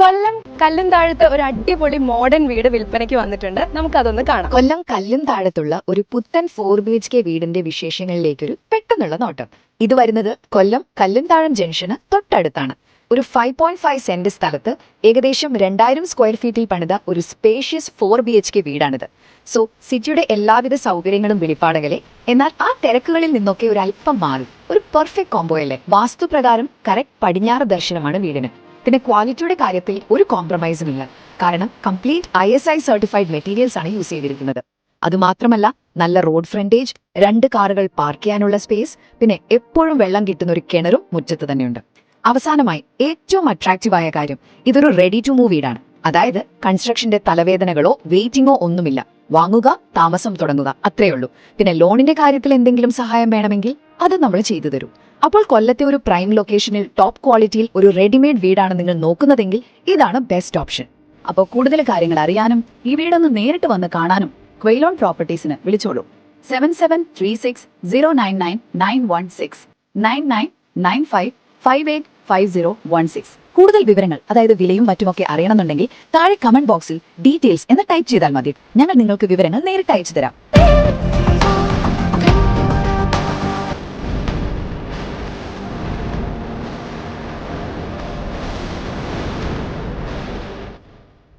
കൊല്ലം കല്ലുംതാഴത്ത് ഒരു അടിപൊളി മോഡേൺ വീട് വിൽപ്പനയ്ക്ക് വന്നിട്ടുണ്ട്. നമുക്കതൊന്ന് കാണാം. കൊല്ലം കല്ലുംതാഴത്തുള്ള ഒരു പുത്തൻ 4 BHK വീടിന്റെ വിശേഷങ്ങളിലേക്കൊരു പെട്ടെന്നുള്ള നോട്ടം. ഇത് വരുന്നത് കൊല്ലം കല്ലുംതാഴം ജംഗ്ഷന് തൊട്ടടുത്താണ്. ഒരു 5.5 സെന്റ് സ്ഥലത്ത് ഏകദേശം 2000 സ്ക്വയർ ഫീറ്റിൽ പണിത ഒരു സ്പേഷ്യസ് 4 BHK വീടാണിത്. സോ സിറ്റിയുടെ എല്ലാവിധ സൗകര്യങ്ങളും വെളിപ്പാടകലെ, എന്നാൽ ആ തിരക്കുകളിൽ നിന്നൊക്കെ ഒരു അല്പം മാറി ഒരു പെർഫെക്റ്റ് കോംബോയല്ലേ. വാസ്തുപ്രകാരം കറക്റ്റ് പടിഞ്ഞാറ് ദർശനമാണ് വീടിന്. പിന്നെ ക്വാളിറ്റിയുടെ കാര്യത്തിൽ ഒരു കോംപ്രമൈസും ഇല്ല. കാരണം കംപ്ലീറ്റ് ISI സർട്ടിഫൈഡ് മെറ്റീരിയൽസ് ആണ് യൂസ് ചെയ്തിരിക്കുന്നത്. അതുമാത്രമല്ല, നല്ല റോഡ് ഫ്രണ്ടേജ്, 2 കാറുകൾ പാർക്ക് ചെയ്യാനുള്ള സ്പേസ്, പിന്നെ എപ്പോഴും വെള്ളം കിട്ടുന്ന ഒരു കിണറും മുറ്റത്ത് തന്നെയുണ്ട്. അവസാനമായി ഏറ്റവും അട്രാക്റ്റീവായ കാര്യം, ഇതൊരു റെഡി ടു മൂവ് വീടാണ്. അതായത് കൺസ്ട്രക്ഷന്റെ തലവേദനകളോ വെയിറ്റിംഗോ ഒന്നുമില്ല. വാങ്ങുക, താമസം തുടങ്ങുക, അത്രയേ ഉള്ളൂ. പിന്നെ ലോണിന്റെ കാര്യത്തിൽ എന്തെങ്കിലും സഹായം വേണമെങ്കിൽ അത് നമ്മൾ ചെയ്തു തരും. അപ്പോൾ കൊല്ലത്തെ ഒരു പ്രൈം ലൊക്കേഷനിൽ ടോപ്പ് ക്വാളിറ്റിയിൽ ഒരു റെഡിമെയ്ഡ് വീടാണ് നിങ്ങൾ നോക്കുന്നതെങ്കിൽ ഇതാണ് ബെസ്റ്റ് ഓപ്ഷൻ. അപ്പോൾ കൂടുതൽ കാര്യങ്ങൾ അറിയാനും ഈ വീടൊന്ന് നേരിട്ട് വന്ന് കാണാനും ക്വെയ്ലോൺ പ്രോപ്പർട്ടീസിന് വിളിച്ചോളൂ. 7736099916 9995585016. കൂടുതൽ വിവരങ്ങൾ, അതായത് വിലയും മറ്റുമൊക്കെ അറിയണമെന്നുണ്ടെങ്കിൽ താഴെ കമന്റ് ബോക്സിൽ ഡീറ്റെയിൽസ് എന്ന് ടൈപ്പ് ചെയ്താൽ മതി. ഞങ്ങൾ നിങ്ങൾക്ക് വിവരങ്ങൾ നേരിട്ട് അയച്ചു തരാം.